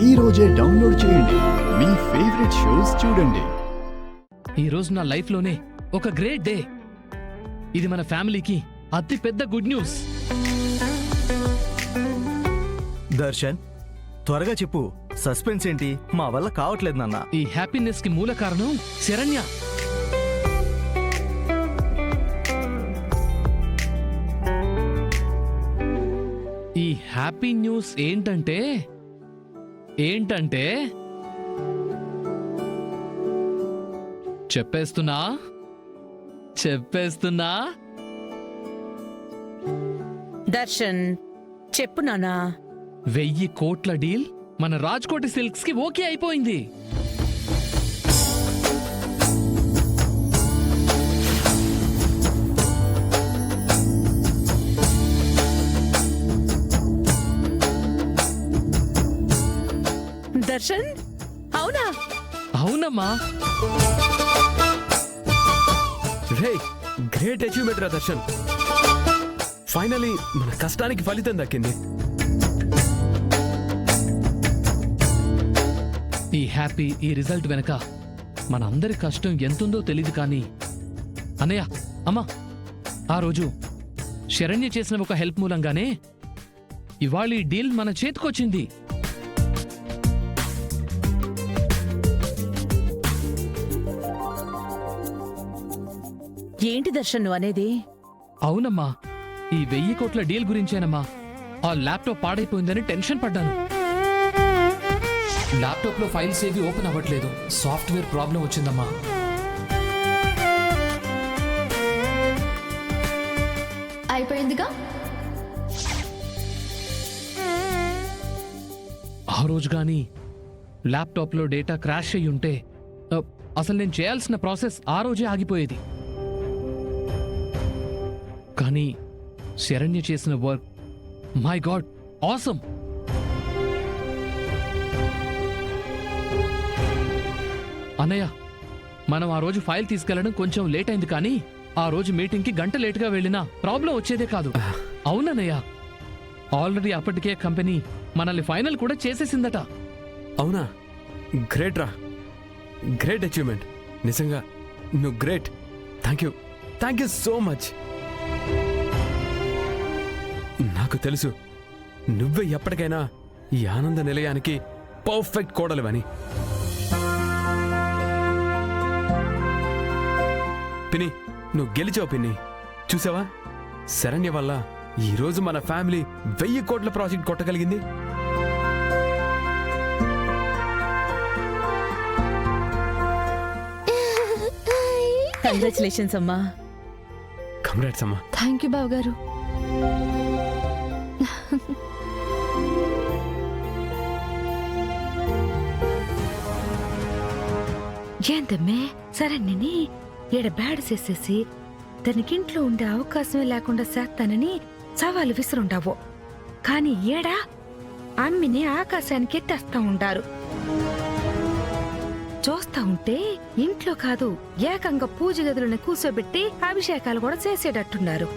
ఈ రోజే డౌన్లోడ్ చేయండి. మీ ఫేవరెట్ షోస్ చూడండి. ఈ రోజు నా లైఫ్ లోనే ఒక గ్రేట్ డే. ఇది మన ఫ్యామిలీకి అతి పెద్ద గుడ్ న్యూస్. దర్శన్, త్వరగా చెప్పు, సస్పెన్స్ ఏంటి? మా వల్ల కావట్లేదు నాన్న. ఈ హ్యాపీనెస్ కి మూల కారణం శరణ్య. ఈ హ్యాపీ న్యూస్ ఏంటంటే చెప్పేస్తున్నా దర్శన్, చెప్పు నానా. 1000 కోట్ల డీల్ మన రాజ్కోటి సిల్క్స్ కి ఓకే అయిపోయింది. దర్శన్, అవునా? అవునమ్మా. రే, గ్రేట్ అచీవ్మెంట్ రా దర్శన్. ఫైనలీ మన కష్టానికి ఫలితం దక్కింది. ఈ రిజల్ట్ వెనక మన అందరి కష్టం ఎంతుందో తెలీదు కానీ అన్నయ్య, అమ్మా, ఆ రోజు శరణ్య చేసిన ఒక హెల్ప్ మూలంగానే ఇవాళ ఈ డీల్ మన చేతికొచ్చింది. ఏంటి దర్శన్ నువ్వు అనేది? అవునమ్మా, ఈ 1000 కోట్ల డీల్ గురించేనమ్మా. ఆ ల్యాప్టాప్ పాడైపోయిందని టెన్షన్ పడ్డాను. ల్యాప్టాప్ లో ఫైల్స్ ఏవి ఓపెన్ అవ్వట్లేదు. సాఫ్ట్వేర్ ప్రాబ్లం వచ్చిందమ్మా. అయిపోయిందిగా. ఆ రోజు గాని ల్యాప్టాప్ లో డేటా క్రాష్ అయ్యి ఉంటే అసలు నేను చేయాల్సిన ప్రాసెస్ ఆ రోజే ఆగిపోయేది. కానీ శరణ్య చేసిన వర్క్, మై గాడ్, ఆసమ్. అన్నయ్య, మనం ఆ రోజు ఫైల్ తీసుకెళ్లడం కొంచెం లేట్ అయింది కానీ ఆ రోజు మీటింగ్కి గంట లేటుగా వెళ్ళినా ప్రాబ్లం వచ్చేదే కాదు. అవునన్నయ్య, ఆల్రెడీ అప్పటికే కంపెనీ మనల్ని ఫైనల్ కూడా చేసేసిందట. అవునా? గ్రేట్ రా, గ్రేట్ అచీవ్మెంట్. నిజంగా నువ్వు great. Thank you so much. నాకు తెలుసు నువ్వే ఎప్పటికైనా ఈ ఆనంద నిలయానికి పర్ఫెక్ట్ కోడలివని. పిన్ని, నువ్వు గెలిచావు పిన్ని. చూసావా, శరణ్య వల్ల ఈరోజు మన ఫ్యామిలీ 1000 కోట్ల ప్రాజెక్ట్ కొట్టగలిగింది. కంగ్రాచులేషన్స్ అమ్మా. కంగ్రాట్స్ అమ్మా. థ్యాంక్ యూ బావగారు. ఏందమ్మే, శరణ్యని ఈడ బ్యాడ్ చేసేసి తనకింట్లో ఉండే అవకాశమే లేకుండా చేస్తానని సవాలు విసురుండావు. కాని ఏడా అమ్మిని ఆకాశానికి ఎట్టేస్తా ఉంటారు. చూస్తా ఉంటే ఇంట్లో కాదు, ఏకంగా పూజ గదులను కూర్చోబెట్టి అభిషేకాలు కూడా చేసేటట్టున్నారు.